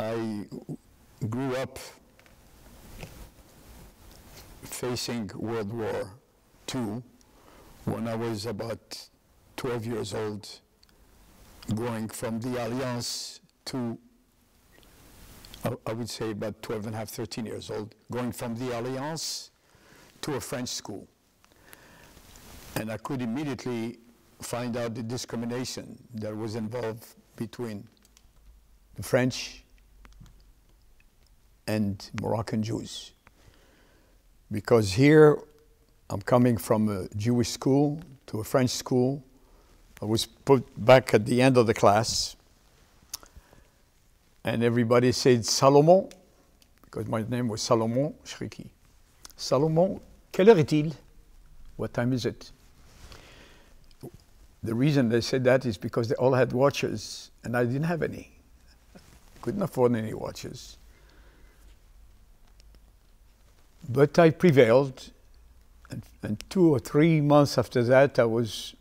I grew up facing World War II when I was about 12 years old, going from the Alliance to, I would say about 12 and a half, 13 years old, going from the Alliance to a French school. And I could immediately find out the discrimination that was involved between the French and Moroccan Jews. Because here, I'm coming from a Jewish school to a French school. I was put back at the end of the class, and everybody said Salomon, because my name was Sidney Chriqui. Salomon, quelle heure est-il? What time is it? The reason they said that is because they all had watches, and I didn't have any. Couldn't afford any watches. But I prevailed, and 2 or 3 months after that, I was,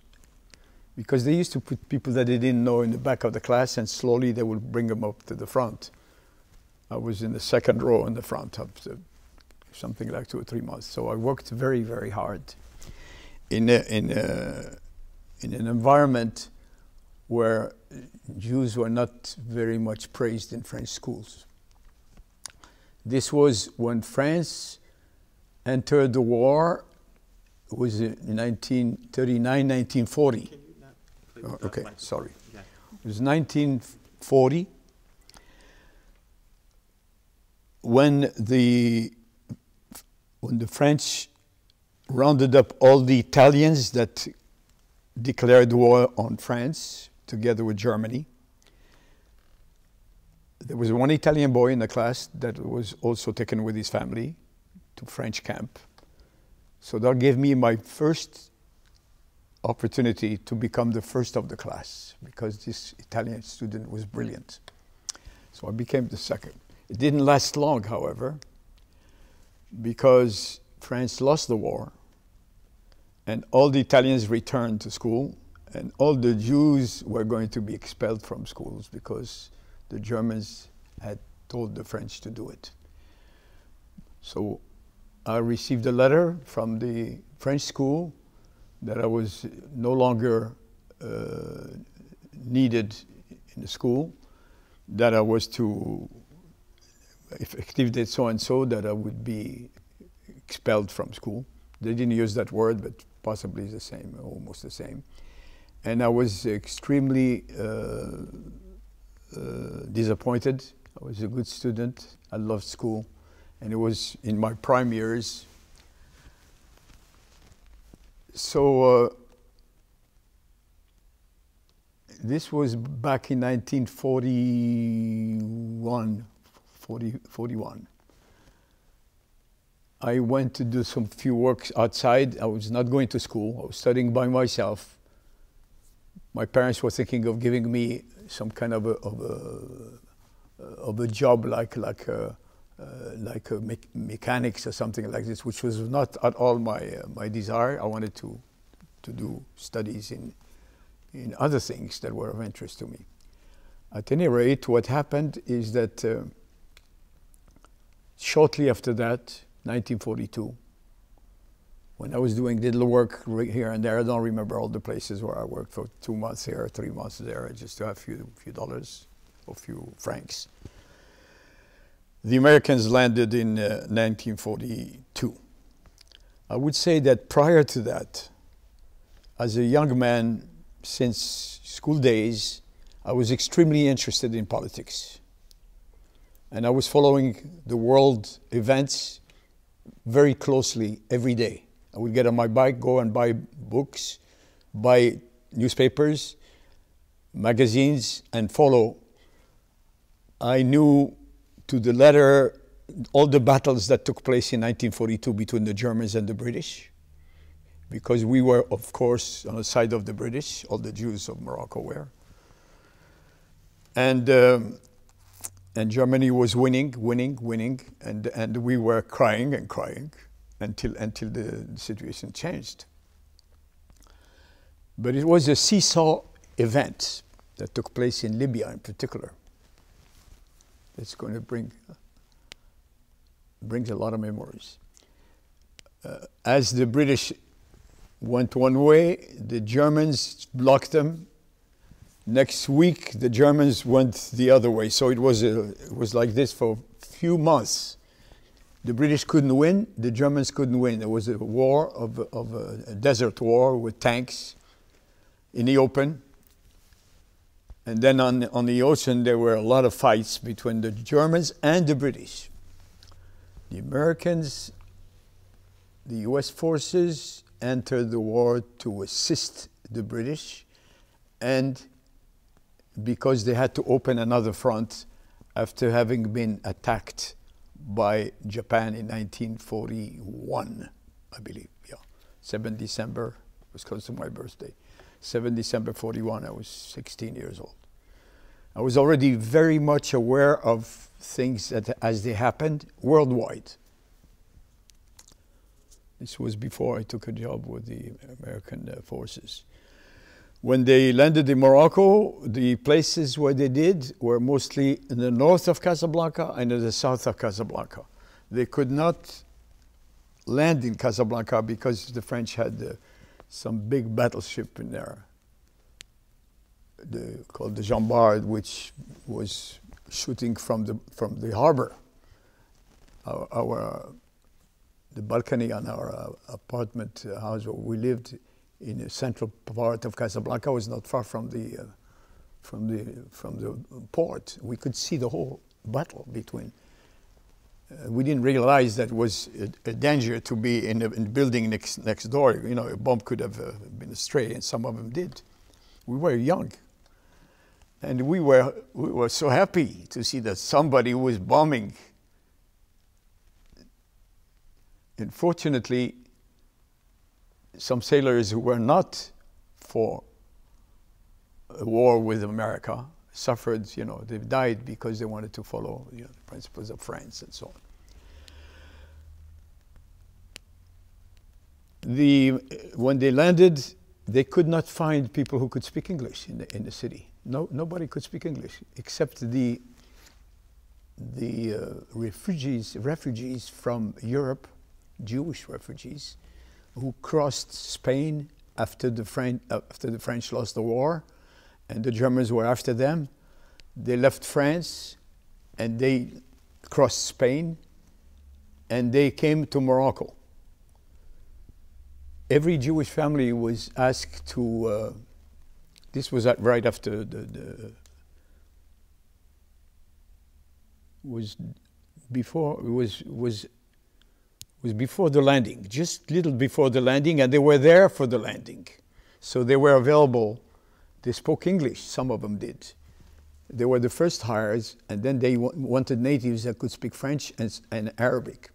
because they used to put people that they didn't know in the back of the class, and slowly they would bring them up to the front. I was in the second row in the front after something like 2 or 3 months. So I worked very, very hard in an environment where Jews were not very much praised in French schools. This was when France entered the war. It was in 1939, 1940. Okay, sorry. Yeah. It was 1940 when the French rounded up all the Italians that declared war on France together with Germany. There was one Italian boy in the class that was also taken with his family to French camp. So that gave me my first opportunity to become the first of the class, because this Italian student was brilliant. So I became the second. It didn't last long, however, because France lost the war, and all the Italians returned to school, and all the Jews were going to be expelled from schools because the Germans had told the French to do it. So I received a letter from the French school that I was no longer needed in the school, that I was to, effective date so-and-so, that I would be expelled from school. They didn't use that word, but possibly the same, almost the same. And I was extremely disappointed. I was a good student. I loved school. And it was in my prime years. So this was back in 1941, 41. I went to do some few works outside. I was not going to school. I was studying by myself. My parents were thinking of giving me some kind of a job like mechanics or something like this, which was not at all my desire. I wanted to do studies in other things that were of interest to me. At any rate, what happened is that shortly after that, 1942, when I was doing little work here and there, I don't remember all the places where I worked for 2 months here, 3 months there, just to have a few dollars or few francs. The Americans landed in 1942. I would say that prior to that, as a young man, since school days, I was extremely interested in politics. And I was following the world events very closely every day. I would get on my bike, go and buy books, buy newspapers, magazines, and follow. I knew to the letter all the battles that took place in 1942 between the Germans and the British, because we were, of course, on the side of the British. All the Jews of Morocco were. And Germany was winning, and we were crying and crying until the situation changed. But it was a seesaw event that took place in Libya in particular. It's going to brings a lot of memories. As the British went one way, the Germans blocked them. Next week, the Germans went the other way. So it was like this for a few months. The British couldn't win, the Germans couldn't win. There was a war of a desert war with tanks in the open. And then on the ocean, there were a lot of fights between the Germans and the British. The Americans, the US forces entered the war to assist the British, and because they had to open another front after having been attacked by Japan in 1941, I believe, yeah. 7 December, it was close to my birthday. 7 December 41, I was 16 years old. I was already very much aware of things that, as they happened worldwide. This was before I took a job with the American forces. When they landed in Morocco, the places where they did were mostly in the north of Casablanca and in the south of Casablanca. They could not land in Casablanca because the French had some big battleship in there, called the Jean Bart, which was shooting from the harbor. The balcony on our apartment house where we lived in the central part of Casablanca was not far from the port. We could see the whole battle between. We didn't realize that it was a danger to be in the building next door. You know, a bomb could have been astray, and some of them did. We were young, and we were so happy to see that somebody was bombing. Unfortunately, some sailors who were not for a war with America suffered, you know, they died because they wanted to follow, you know, the principles of France and so on. When they landed, they could not find people who could speak English in the city. Nobody could speak English except the refugees from Europe, Jewish refugees, who crossed Spain after the French lost the war, and the Germans were after them. They left France, and they crossed Spain, and they came to Morocco. Every Jewish family was asked to. This was right after was before the landing, just little before the landing, and they were there for the landing. So they were available. They spoke English, some of them did. They were the first hires, and then they wanted natives that could speak French and Arabic.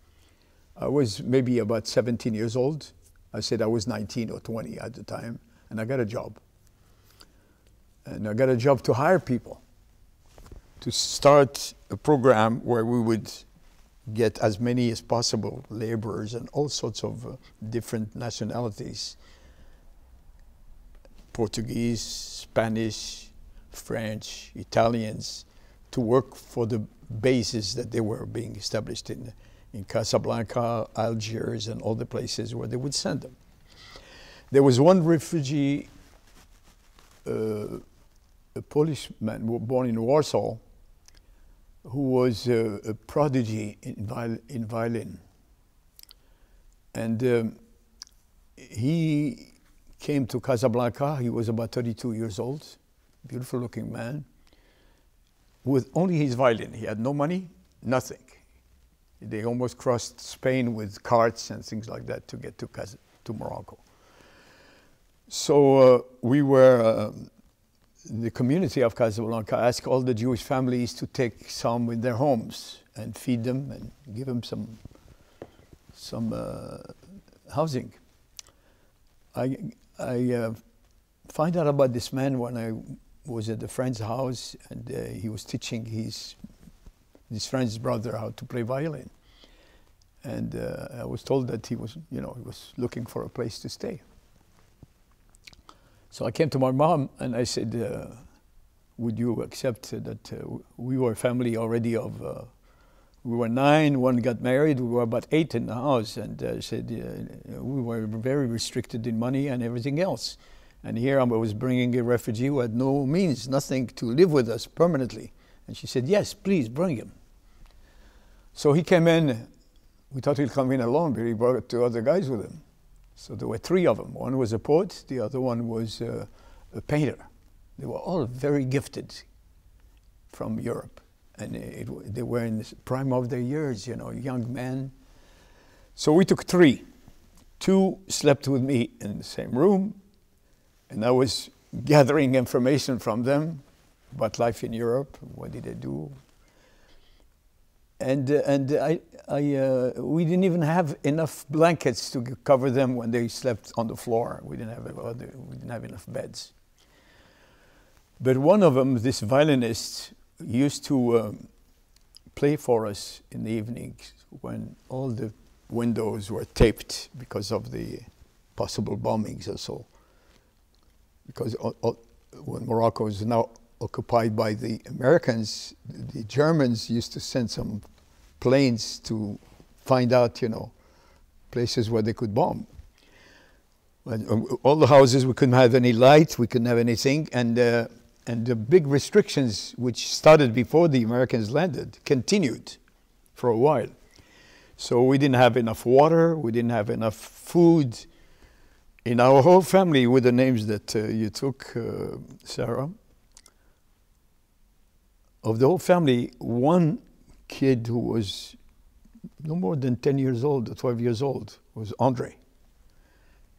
I was maybe about 17 years old. I said I was 19 or 20 at the time, and I got a job. And I got a job to hire people, to start a program where we would get as many as possible laborers and all sorts of different nationalities, Portuguese, Spanish, French, Italians, to work for the bases that they were being established in Casablanca, Algiers, and all the places where they would send them. There was one refugee, a Polish man born in Warsaw, who was a prodigy in violin. And he came to Casablanca. He was about 32 years old, beautiful looking man, with only his violin. He had no money, nothing. They almost crossed Spain with carts and things like that to get to Morocco. So we were, the community of Casablanca asked all the Jewish families to take some in their homes and feed them and give them some housing. I find out about this man when I was at a friend's house, and he was teaching his friend's brother how to play violin. And I was told that he was, he was looking for a place to stay. So I came to my mom and I said, would you accept that we were a family already of, we were 9, one got married, we were about 8 in the house, and said we were very restricted in money and everything else. And here I was bringing a refugee who had no means, nothing to live with us permanently. And she said, yes, please bring him. So he came in. We thought he'd come in alone, but he brought 2 other guys with him. So there were 3 of them. One was a poet, the other one was a painter. They were all very gifted from Europe. And they were in the prime of their years, you know, young men. So we took 3. 2 slept with me in the same room, and I was gathering information from them about life in Europe. What did they do? And we didn't even have enough blankets to cover them when they slept on the floor. We didn't have enough beds. But one of them, this violinist, used to play for us in the evenings when all the windows were taped because of the possible bombings or so. Because when Morocco is now occupied by the Americans, the Germans used to send some planes to find out, you know, places where they could bomb. All the houses, we couldn't have any light, we couldn't have anything, and the big restrictions, which started before the Americans landed, continued for a while. So we didn't have enough water, we didn't have enough food. In our whole family, with the names that you took, Sarah, of the whole family, one kid who was no more than 10 years old or 12 years old was Andre.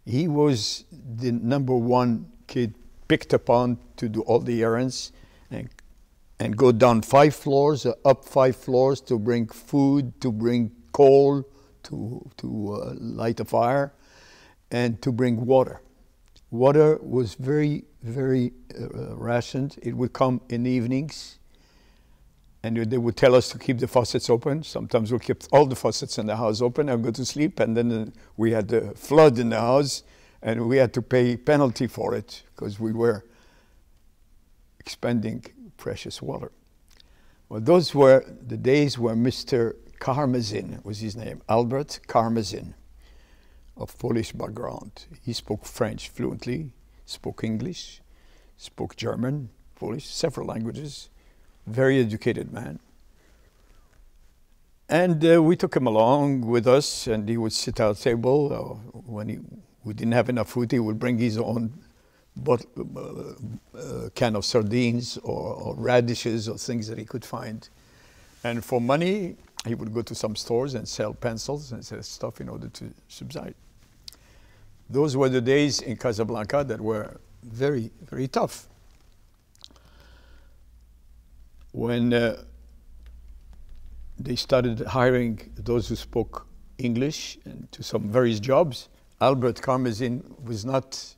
He was the #1 kid picked upon to do all the errands and go down 5 floors, up 5 floors to bring food, to bring coal, to light a fire, and to bring water. Water was very, very rationed. It would come in the evenings, and they would tell us to keep the faucets open. Sometimes we kept all the faucets in the house open and go to sleep, and then we had a flood in the house, and we had to pay penalty for it because we were expending precious water. Well, those were the days where Mr. Karmazin was his name, Albert Karmazin, of Polish background. He spoke French fluently, spoke English, spoke German, Polish, several languages, very educated man. And we took him along with us, and he would sit at our table. When we didn't have enough food, he would bring his own can of sardines or radishes or things that he could find. And for money, he would go to some stores and sell pencils and sell stuff in order to subside. Those were the days in Casablanca that were very, very tough. When they started hiring those who spoke English and to some various jobs, Albert Karmazin was not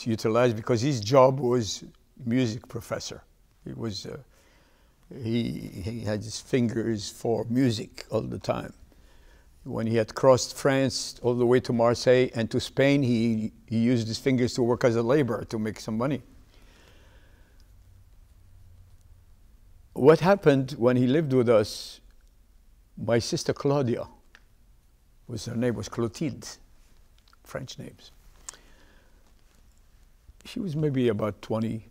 utilized because his job was music professor. He had his fingers for music all the time. When he had crossed France all the way to Marseille and to Spain, he used his fingers to work as a laborer to make some money. What happened when he lived with us, my sister Claudia, her name was Clotilde, French names. She was maybe about 20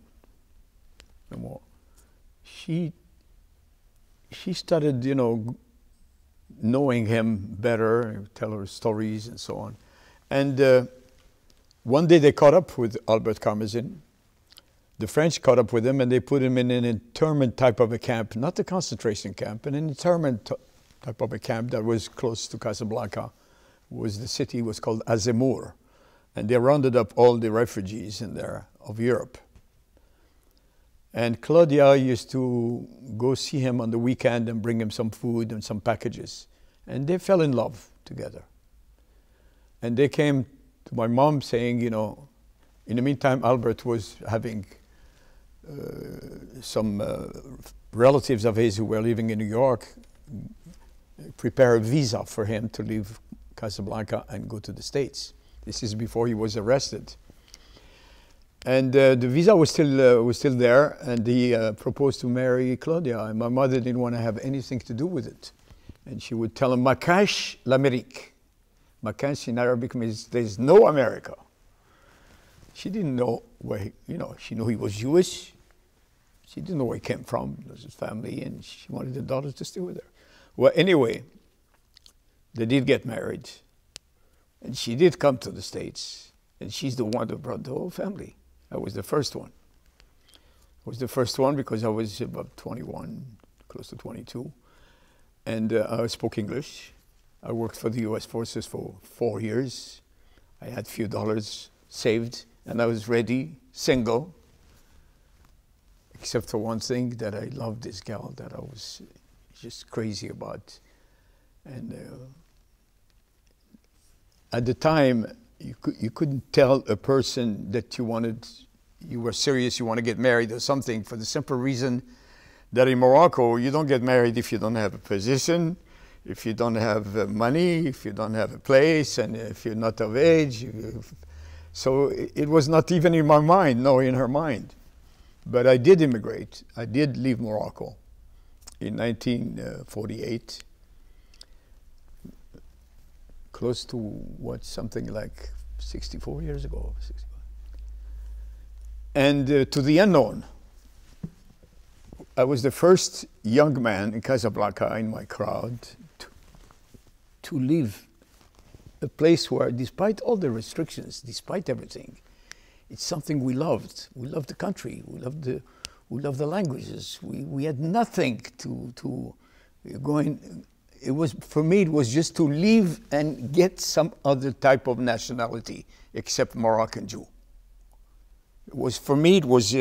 or more. She started, you know, knowing him better, tell her stories and so on. And one day they caught up with Albert Karmazin. The French caught up with him, and they put him in an internment type of a camp, not a concentration camp, an internment type of a camp that was close to Casablanca. The city was called Azemmour. And they rounded up all the refugees in there of Europe. And Claudia used to go see him on the weekend and bring him some food and some packages. And they fell in love together. And they came to my mom saying, you know, in the meantime, Albert was having some relatives of his who were living in New York prepare a visa for him to leave Casablanca and go to the States. This is before he was arrested. And the visa was still there, and he proposed to marry Claudia. And my mother didn't want to have anything to do with it. And she would tell him, "Makash l'Amérique." Makash in Arabic means there's no America. She didn't know where he, she knew he was Jewish. She didn't know where he came from, it was his family, and she wanted the daughter to stay with her. Well, anyway, they did get married. And she did come to the States. And she's the one that brought the whole family. I was the first one. I was the first one because I was about 21, close to 22. And I spoke English. I worked for the US forces for 4 years. I had a few dollars saved, and I was ready, single, except for one thing, that I loved this gal that I was just crazy about. And at the time, you couldn't tell a person that you were serious, you want to get married or something, for the simple reason that in Morocco, you don't get married if you don't have a position, if you don't have money, if you don't have a place, and if you're not of age. So it was not even in my mind, nor in her mind. But I did immigrate. I did leave Morocco in 1948. Close to something like 64 years ago. 65. And to the unknown. I was the first young man in Casablanca in my crowd to leave a place where, despite all the restrictions, despite everything, it's something we loved. We loved the country. We loved the languages. We had nothing to go in. It was, for me, it was just to leave and get some other type of nationality except Moroccan Jew. It was, for me, it was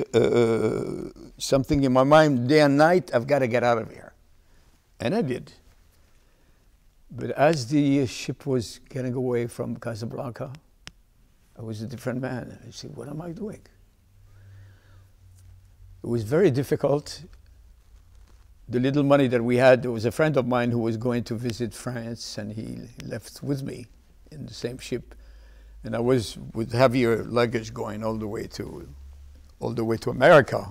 something in my mind, day and night, I've got to get out of here. And I did. But as the ship was getting away from Casablanca, I was a different man. I said, what am I doing? It was very difficult. The little money that we had, there was a friend of mine who was going to visit France, and he left with me in the same ship. And I was with heavier luggage going all the way to America,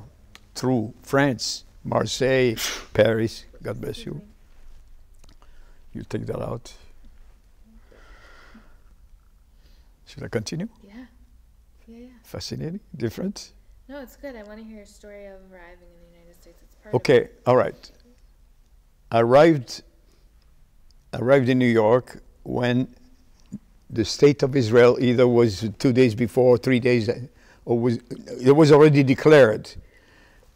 through France, Marseille, Paris. God bless you. You take that out. Should I continue? Yeah. Yeah. Fascinating? Different? No, it's good. I want to hear a story of arriving in the United States. It's part Okay, all right. I arrived in New York when the state of Israel either was 2 days before, 3 days, or it was already declared.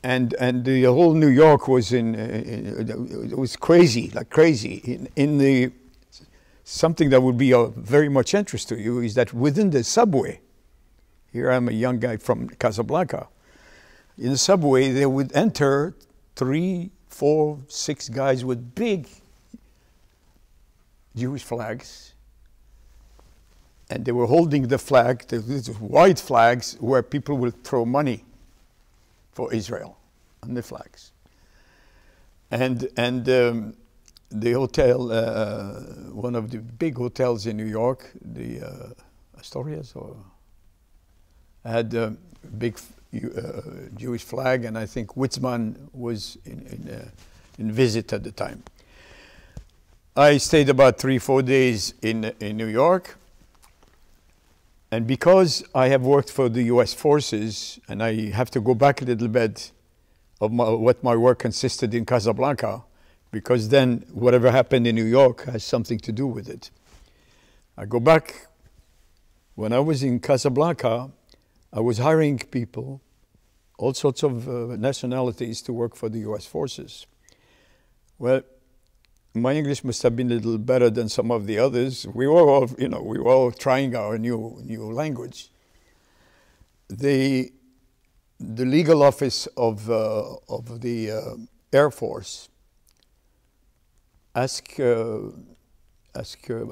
And the whole New York was it was crazy, like crazy. Something that would be of very much interest to you is that within the subway, here I'm a young guy from Casablanca, in the subway they would enter 3, 4, 6 guys with big Jewish flags, and they were holding the flag, the white flags, where people would throw money for Israel on the flags. And the hotel, one of the big hotels in New York, the Astoria's, had a big Jewish flag, and I think Witzman was in visit at the time. I stayed about 3-4 days in New York. And because I have worked for the US forces, and I have to go back a little bit of what my work consisted in Casablanca, because then whatever happened in New York has something to do with it. I go back. When I was in Casablanca, I was hiring people, all sorts of nationalities, to work for the US forces. Well, my English must have been a little better than some of the others. We were all, we were all trying our new language. The legal office of the Air Force asked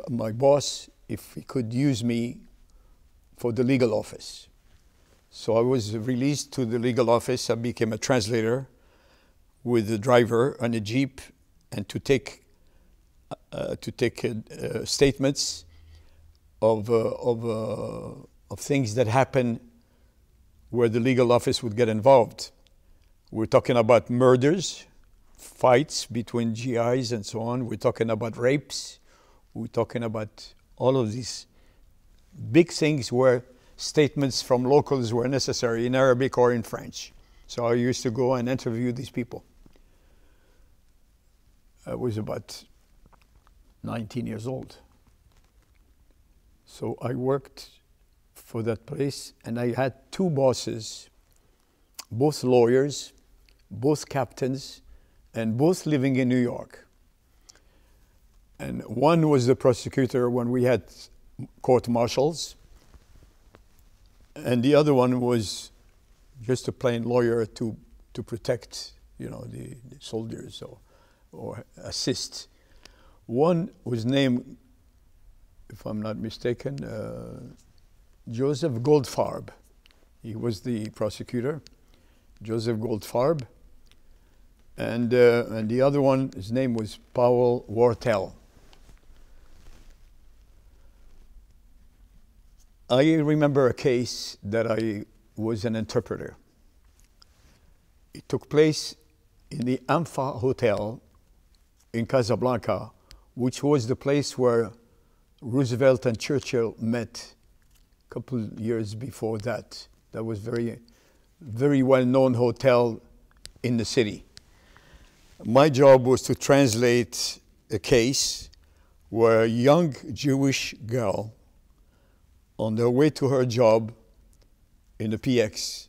my boss if he could use me for the legal office. So I was released to the legal office. I became a translator with a driver on a jeep, and to take statements of things that happen where the legal office would get involved. We're talking about murders, fights between GIs and so on. We're talking about rapes. We're talking about all of these big things where statements from locals were necessary in Arabic or in French. So I used to go and interview these people. I was about 19 years old. So I worked for that place, and I had two bosses, both lawyers, both captains, and both living in New York. And one was the prosecutor when we had court-martials, and the other one was just a plain lawyer to protect, the soldiers or assist. One was named, if I'm not mistaken, Joseph Goldfarb. He was the prosecutor, Joseph Goldfarb. And the other one, his name was Powell Wartell. I remember a case that I was an interpreter. It took place in the Amfa Hotel in Casablanca, which was the place where Roosevelt and Churchill met a couple years before that. That was very, very well-known hotel in the city. My job was to translate a case where a young Jewish girl, on their way to her job in the PX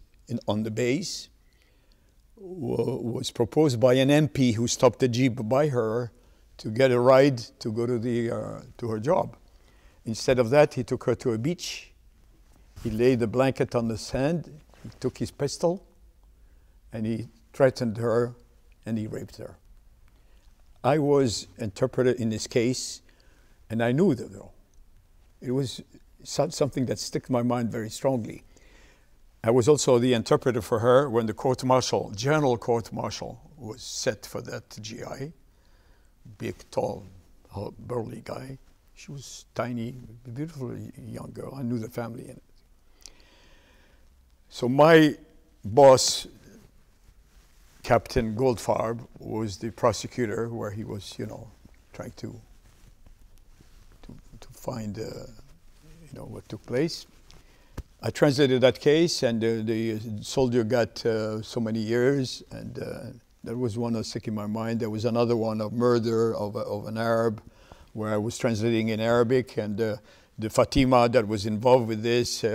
on the base, was proposed by an MP who stopped the Jeep by her to get a ride to go to her job. Instead of that, he took her to a beach. He laid a blanket on the sand. He took his pistol, and he threatened her, and he raped her. I was interpreter in this case, and I knew the girl. It was something that stuck in my mind very strongly. I was also the interpreter for her when the court-martial, general court-martial, was set for that GI. Big, tall, burly guy. She was tiny, beautiful young girl. I knew the family in it. So my boss, Captain Goldfarb, was the prosecutor, where he was, trying to find, what took place. I translated that case, and the soldier got so many years, and that was one that stuck in my mind. There was another one of murder of an Arab, where I was translating in Arabic, and the Fatima that was involved with this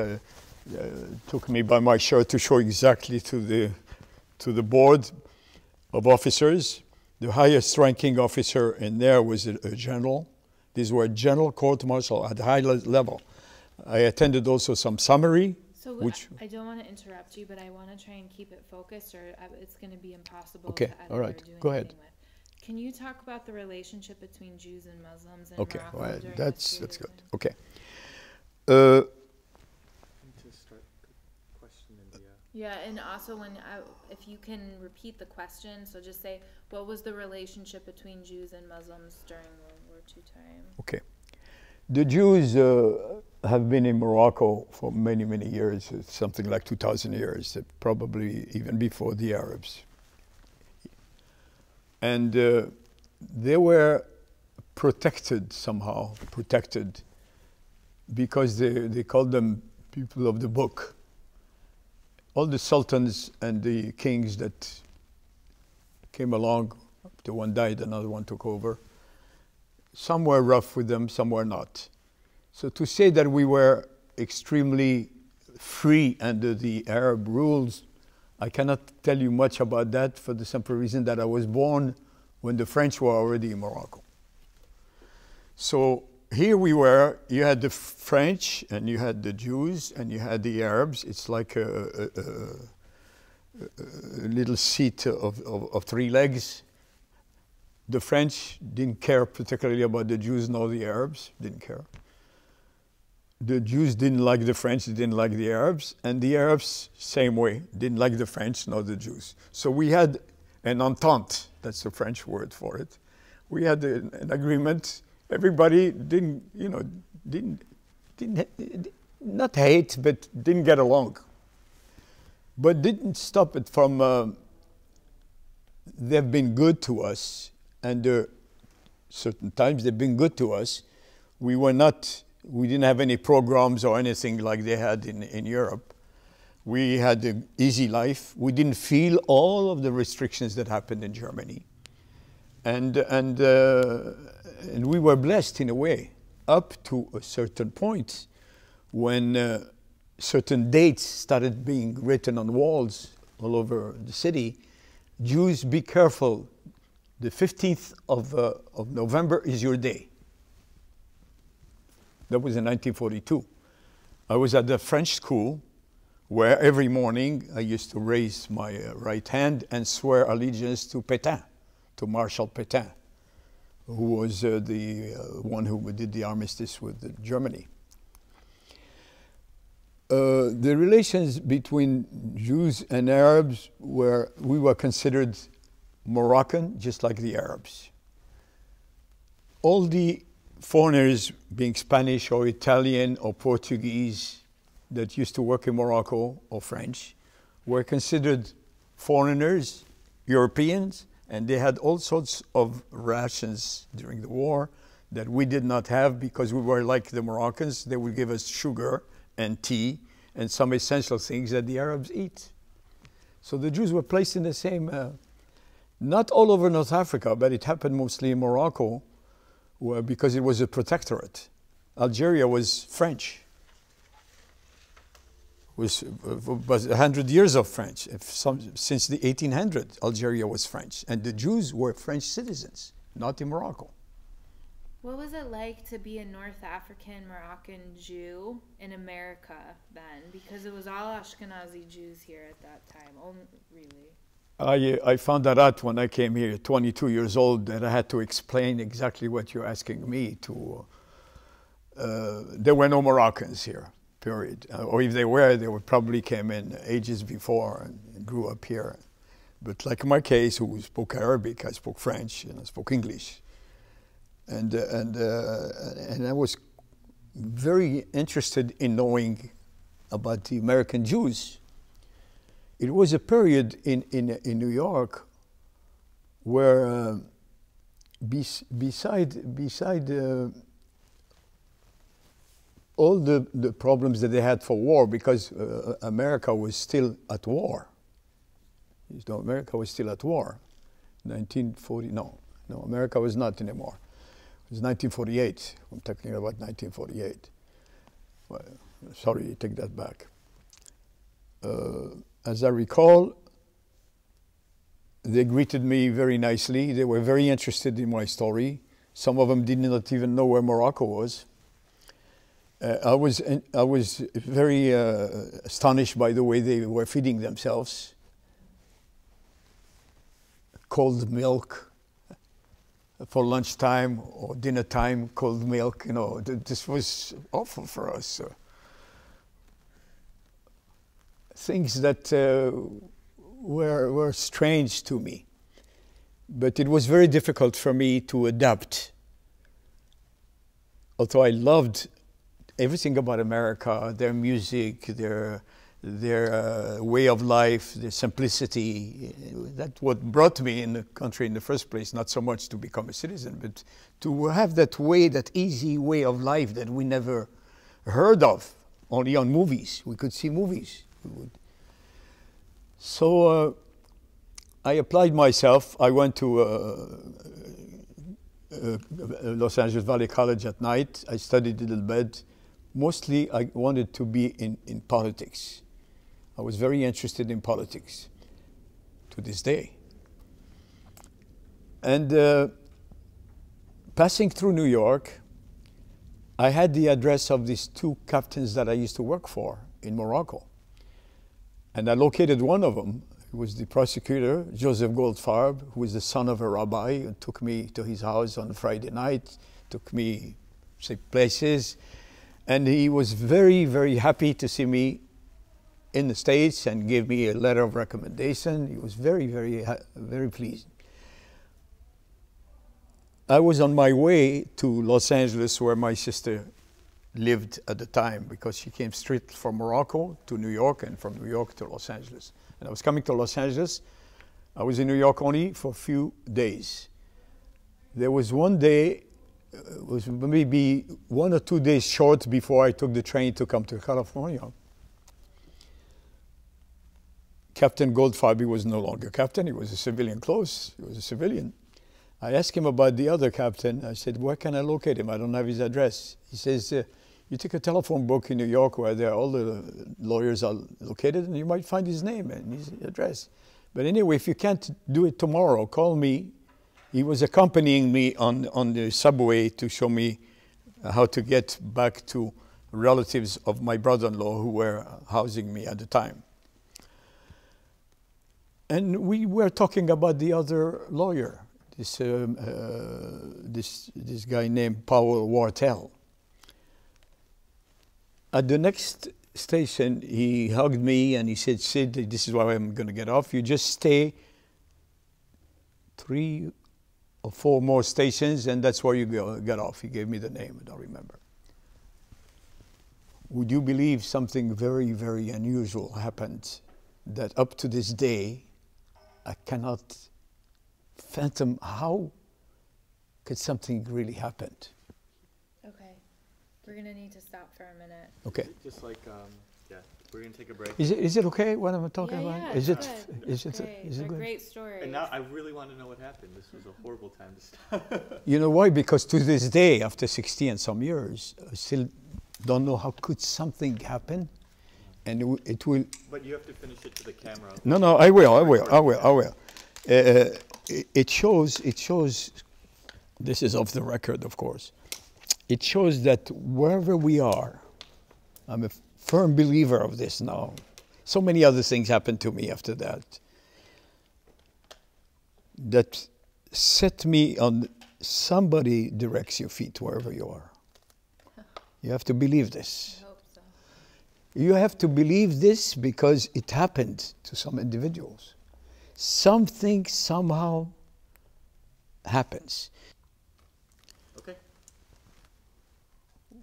took me by my shirt to show exactly to the board of officers. The highest ranking officer in there was a general. These were general court-martial at high level. I attended also some summary. So I don't want to interrupt you, but I want to try and keep it focused, or it's going to be impossible to all right, go ahead. With. Can you talk about the relationship between Jews and Muslims in Morocco? Well, that's good. Okay. Yeah, and also if you can repeat the question, so just say, what was the relationship between Jews and Muslims during World War II time? Okay. The Jews have been in Morocco for many, many years, something like 2,000 years, probably even before the Arabs. And they were protected somehow, because they called them people of the book. All the sultans and the kings that came along, the one died, another one took over. Some were rough with them, some were not. So to say that we were extremely free under the Arab rules, I cannot tell you much about that for the simple reason that I was born when the French were already in Morocco. So here we were, you had the French, and you had the Jews, and you had the Arabs. It's like a little seat of three legs. The French didn't care particularly about the Jews nor the Arabs, didn't care. The Jews didn't like the French, they didn't like the Arabs, and the Arabs, same way, didn't like the French nor the Jews. So we had an entente, that's the French word for it. We had an agreement. Everybody didn't not hate, but didn't get along. but didn't stop it from, they've been good to us, and certain times they've been good to us. We didn't have any programs or anything like they had in Europe. We had an easy life. We didn't feel all of the restrictions that happened in Germany. And we were blessed in a way, up to a certain point when certain dates started being written on walls all over the city. Jews, be careful. The 15th of November is your day. That was in 1942. I was at the French school where every morning I used to raise my right hand and swear allegiance to Pétain, to Marshal Pétain, who was the one who did the armistice with Germany. The relations between Jews and Arabs we were considered Moroccan, just like the Arabs. All the foreigners, being Spanish or Italian or Portuguese, that used to work in Morocco or French, were considered foreigners, Europeans, and they had all sorts of rations during the war that we did not have because we were like the Moroccans. They would give us sugar and tea and some essential things that the Arabs eat. So the Jews were placed in the same, not all over North Africa, but it happened mostly in Morocco because it was a protectorate. Algeria was French. Was 100 years of French. Since the 1800s, Algeria was French. And the Jews were French citizens, not in Morocco. What was it like to be a North African Moroccan Jew in America then? Because it was all Ashkenazi Jews here at that time, really. I found that out when I came here, 22 years old, that I had to explain exactly what you're asking me to. There were no Moroccans here. Period. Or if they were, they would probably came in ages before and grew up here. But like in my case, who spoke Arabic, I spoke French, and I spoke English. And I was very interested in knowing about the American Jews. It was a period in New York where beside all the problems that they had for war, because America was still at war. You know, America was still at war. 1940, no, America was not anymore. It was 1948. I'm talking about 1948. Well, sorry, take that back. As I recall, they greeted me very nicely. They were very interested in my story. Some of them did not even know where Morocco was. I was very astonished by the way they were feeding themselves. Cold milk for lunchtime or dinner time, cold milk, you know, this was awful for us. Things that were strange to me. But it was very difficult for me to adapt. Although I loved everything about America, their music, their way of life, their simplicity. That's what brought me in the country in the first place, not so much to become a citizen, but to have that way, that easy way of life that we never heard of, only on movies. We could see movies. So I applied myself. I went to Los Angeles Valley College at night. I studied a little bit. Mostly, I wanted to be in politics. I was very interested in politics to this day. And passing through New York, I had the address of these two captains that I used to work for in Morocco. And I located one of them. It was the prosecutor, Joseph Goldfarb, who was the son of a rabbi, and took me to his house on a Friday night, took me to places. And he was very, very happy to see me in the States and gave me a letter of recommendation. He was very, very, very pleased. I was on my way to Los Angeles where my sister lived at the time, because she came straight from Morocco to New York and from New York to Los Angeles. And I was coming to Los Angeles. I was in New York only for a few days. There was one day, it was maybe 1 or 2 days short before I took the train to come to California. Captain Goldfarb was no longer captain. He was a civilian close. He was a civilian. I asked him about the other captain. I said, where can I locate him? I don't have his address. He says, you take a telephone book in New York where all the lawyers are located, and you might find his name and his address. But anyway, if you can't do it tomorrow, call me. He was accompanying me on the subway to show me how to get back to relatives of my brother-in-law who were housing me at the time. And we were talking about the other lawyer, this guy named Powell Wartell. At the next station, he hugged me and he said, Sid, this is why I'm going to get off. You just stay 3 or 4 more stations, and that's where you get off. He gave me the name, I don't remember. Would you believe something very, very unusual happened, that up to this day, I cannot fathom how could something really happen. Okay. We're going to need to stop for a minute. Okay. Just like, yeah, we're going to take a break. Is it okay what I'm talking Yeah, about? yeah, Is it great. good? Great story. And now I really want to know what happened. This was a horrible time to stop. You know why? Because to this day, after 60 and some years, I still don't know how could something happen, and it will. But you have to finish it to the camera. No, I will. It shows. This is off the record, of course. It shows that wherever we are, I'm a firm believer of this now. So many other things happened to me after that. That set me on, somebody directs your feet wherever you are. You have to believe this. I hope so. You have to believe this because it happened to some individuals. Something somehow happens. Okay.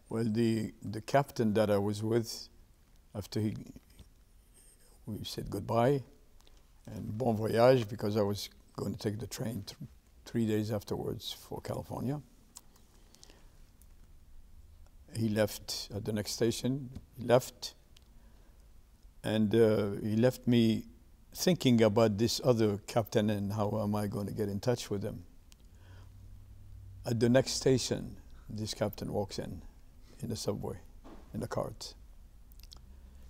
Well, the captain that I was with, after we said goodbye and bon voyage, because I was going to take the train 3 days afterwards for California. He left at the next station. He left, and he left me thinking about this other captain and how am I going to get in touch with him. At the next station, this captain walks in the subway, in the cart.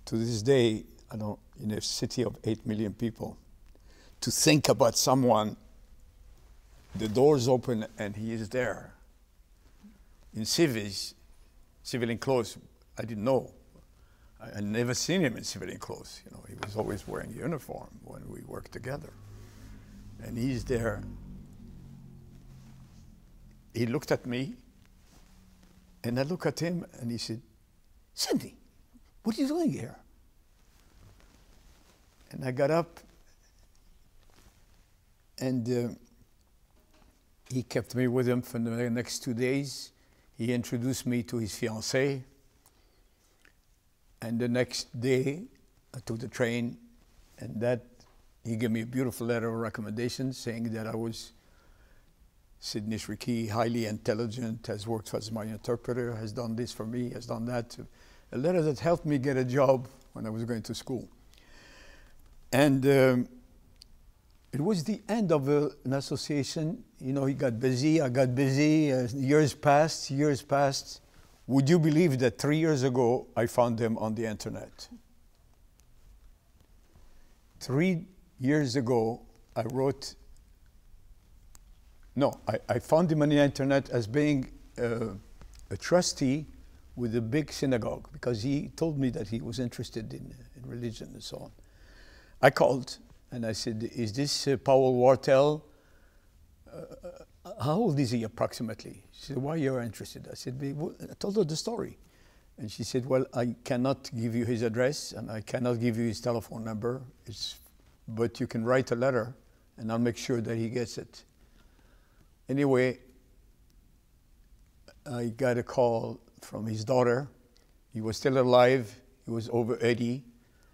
To this day, in a city of 8 million people, to think about someone, the doors open and he is there. In civilian clothes, I didn't know. I never seen him in civilian clothes. You know, he was always wearing uniform when we worked together. And he's there. He looked at me, and I looked at him, and he said, Sidney, what are you doing here? And I got up, and he kept me with him for the next 2 days. He introduced me to his fiancée. And the next day, I took the train, and he gave me a beautiful letter of recommendation saying that I was Sidney Chriqui, highly intelligent, has worked as my interpreter, has done this for me, has done that. A letter that helped me get a job when I was going to school. And it was the end of an association. You know, he got busy, I got busy, years passed. Would you believe that 3 years ago, I found him on the internet? 3 years ago, I found him on the internet as being a trustee with a big synagogue, because he told me that he was interested in religion and so on. I called and I said, is this Powell Wartell? How old is he approximately? She said, why you're interested? I said, I told her the story. And she said, well, I cannot give you his address and I cannot give you his telephone number, but you can write a letter and I'll make sure that he gets it. Anyway, I got a call from his daughter. He was still alive. He was over 80.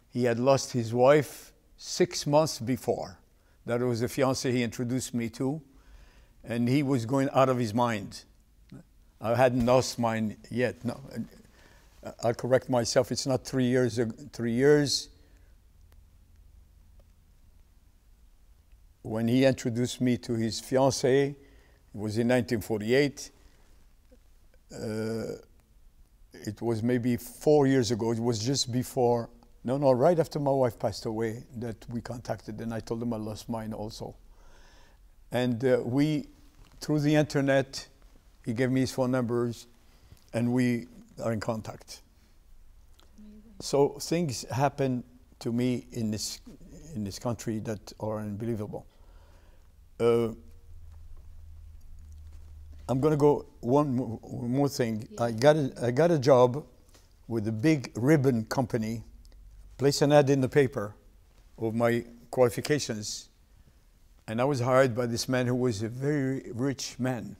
He had lost his wife 6 months before. That was the fiancée he introduced me to. And he was going out of his mind. I hadn't lost mine yet. No, I'll correct myself. It's not 3 years. 3 years. When he introduced me to his fiancée, it was in 1948. It was maybe 4 years ago. It was just before, no, right after my wife passed away that we contacted, and I told him I lost mine also. And we, through the internet, he gave me his phone numbers, and we are in contact. Amazing. So things happen to me in this country that are unbelievable. I'm going to go one more thing. Yeah. I got a job with a big ribbon company, placed an ad in the paper of my qualifications, and I was hired by this man who was a very rich man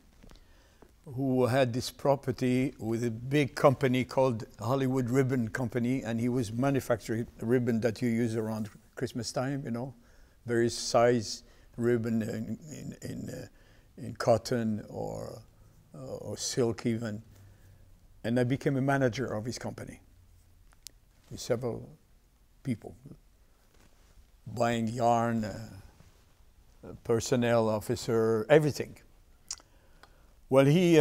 who had this property with a big company called Hollywood Ribbon Company, and he was manufacturing a ribbon that you use around Christmas time, you know, various size ribbon in cotton or silk even. And I became a manager of his company with several people, buying yarn, personnel officer, everything. Well, he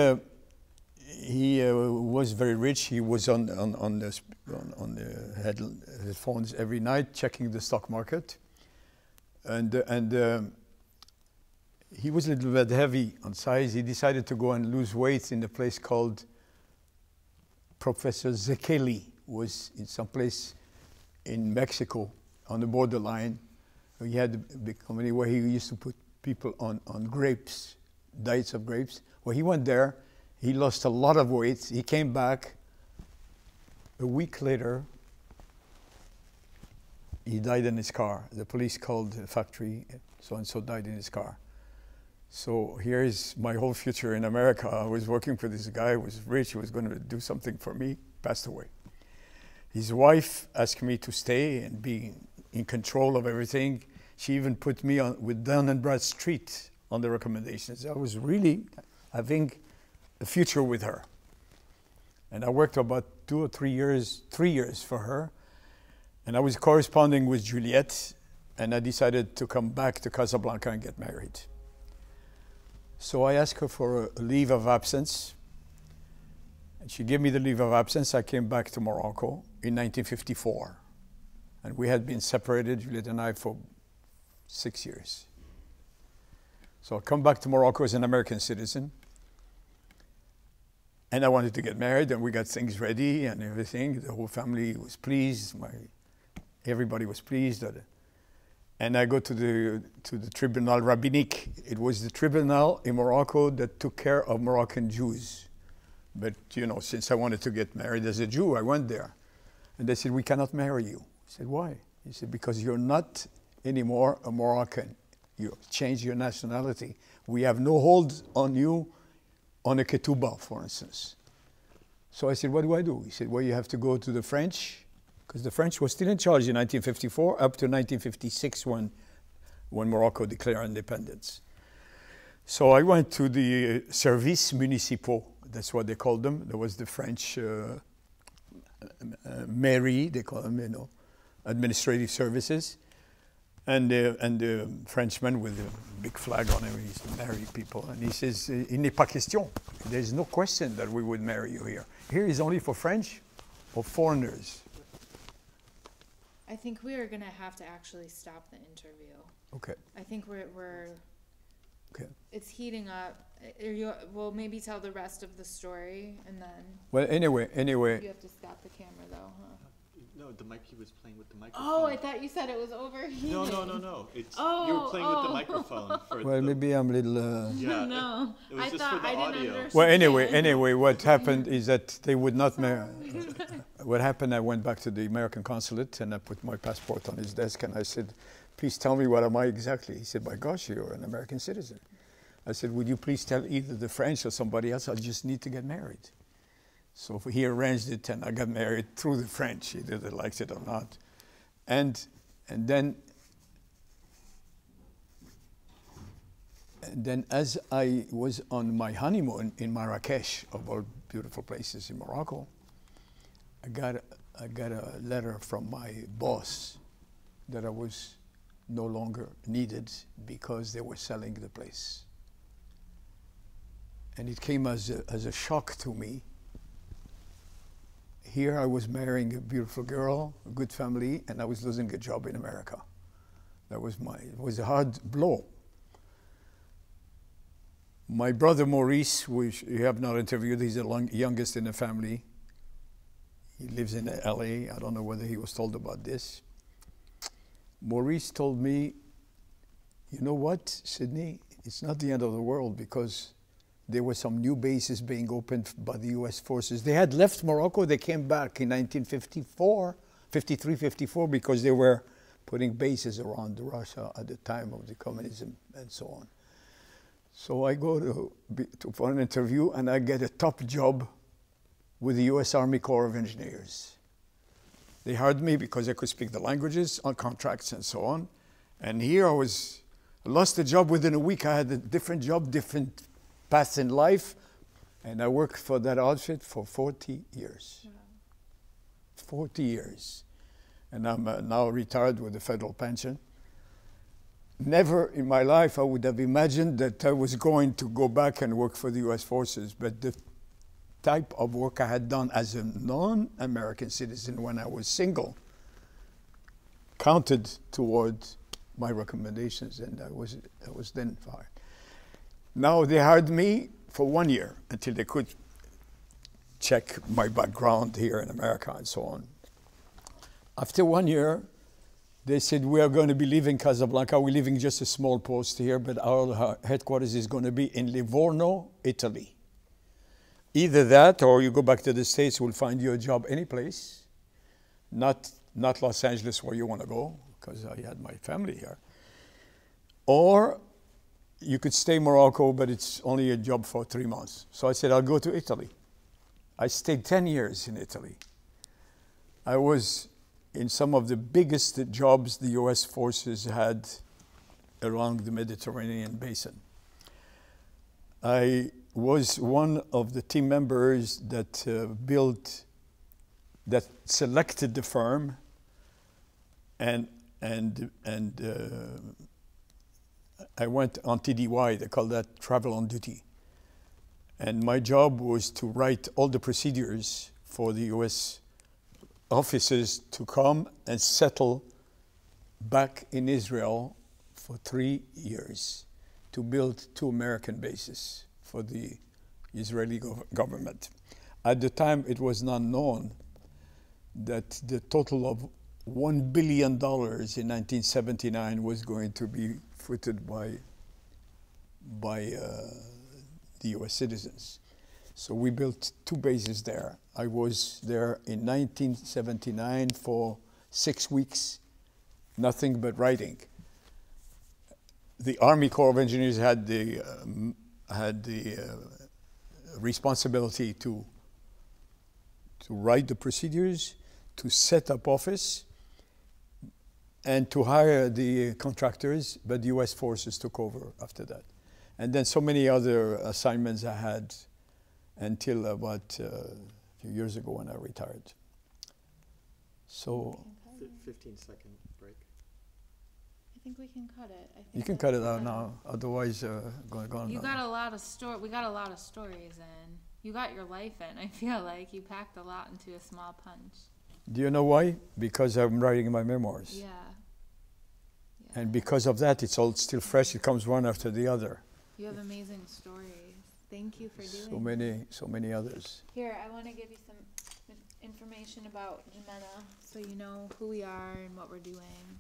was very rich. He was on the headphones every night, checking the stock market, and he was a little bit heavy on size. He decided to go and lose weight in a place called Professor Zekeli, was in some place in Mexico on the borderline. He had a big company where he used to put people on grapes, diets of grapes. Well, he went there. He lost a lot of weight. He came back. A week later, he died in his car. The police called the factory. So-and-so died in his car. So here is my whole future in America. I was working for this guy who was rich. He was going to do something for me. Passed away. His wife asked me to stay and be in control of everything. She even put me on with Dun & Bradstreet on the recommendations. I was really having a future with her. And I worked about 2 or 3 years, 3 years for her. And I was corresponding with Juliette, and I decided to come back to Casablanca and get married. So I asked her for a leave of absence. And she gave me the leave of absence. I came back to Morocco in 1954. And we had been separated, Juliette and I, for 6 years. So I come back to Morocco as an American citizen. And I wanted to get married, and we got things ready and everything. The whole family was pleased. Everybody was pleased. And I go to the tribunal rabbinique. It was the tribunal in Morocco that took care of Moroccan Jews. But, you know, since I wanted to get married as a Jew, I went there. And they said, we cannot marry you. I said, why? He said, because you're not anymore a Moroccan. You changed your nationality. We have no hold on you on a ketubah, for instance. So I said, what do I do? He said, well, you have to go to the French, because the French were still in charge in 1954, up to 1956 when Morocco declared independence. So I went to the services municipaux, that's what they called them. There was the French mairie, they call them, you know, administrative services. And the Frenchman with a big flag on him, he's married people. And he says, il n'est pas question. There's no question that we would marry you here. Here is only for French or foreigners. I think we are going to have to actually stop the interview. Okay. I think we're okay. It's heating up. We'll maybe tell the rest of the story and then. Well, anyway. You have to stop the camera though, huh? No, he was playing with the microphone. Oh, I thought you said it was overheating. No. It's you were playing with the microphone. Well, maybe I'm a little. Yeah. No, it was I just thought for the I didn't audio. understand. Well, anyway, what happened is that they would not marry. What happened? I went back to the American consulate and I put my passport on his desk and I said, "Please tell me what am I exactly?" He said, "My gosh, you're an American citizen." I said, "Would you please tell either the French or somebody else? I just need to get married." So he arranged it, and I got married through the French, either they liked it or not. And then as I was on my honeymoon in Marrakesh, of all beautiful places in Morocco, I got a letter from my boss that I was no longer needed because they were selling the place. And it came as a shock to me. Here I was marrying a beautiful girl, a good family, and I was losing a job in America. It was a hard blow. My brother Maurice, which you have not interviewed, he's the youngest in the family. He lives in LA. I don't know whether he was told about this. Maurice told me, you know what, Sidney, it's not the end of the world, because there were some new bases being opened by the US forces. They had left Morocco, they came back in 1953-54, because they were putting bases around Russia at the time of the communism and so on. So I go for an interview, and I get a top job with the US Army Corps of Engineers. They hired me because I could speak the languages on contracts and so on. And here I lost the job within a week. I had a different job, different path in life. And I worked for that outfit for 40 years. Wow. 40 years. And I'm now retired with a federal pension. Never in my life I would have imagined that I was going to go back and work for the US forces, but the type of work I had done as a non-American citizen when I was single counted towards my recommendations, and I was then fired. Now they hired me for 1 year until they could check my background here in America and so on. After 1 year, they said, we are going to be leaving Casablanca. We're leaving just a small post here, but our headquarters is going to be in Livorno, Italy. Either that, or you go back to the States, we'll find you a job any place. Not Los Angeles, where you want to go, because I had my family here. Or you could stay in Morocco, but it's only a job for 3 months. So I said, I'll go to Italy. I stayed 10 years in Italy. I was in some of the biggest jobs the US forces had along the Mediterranean basin. I was one of the team members that selected the firm, and I went on TDY, they call that travel on duty. And my job was to write all the procedures for the US officers to come and settle back in Israel for 3 years to build 2 American bases for the Israeli government. At the time, it was not known that the total of $1 billion in 1979 was going to be footed by the US citizens. So we built 2 bases there. I was there in 1979 for 6 weeks, nothing but writing. The Army Corps of Engineers had the responsibility to write the procedures, to set up office, and to hire the contractors, but the US forces took over after that. And then so many other assignments I had until about a few years ago when I retired. So 15-second break. I think we can cut it. You can cut it out now, otherwise going on. You got a lot of we got a lot of stories in. You got your life in. I feel like you packed a lot into a small punch. Do you know why? Because I'm writing my memoirs. Yeah. And because of that, it's all still fresh. It comes one after the other. You have amazing stories. Thank you for doing So many others. Here, I want to give you some information about JIMENA so you know who we are and what we're doing.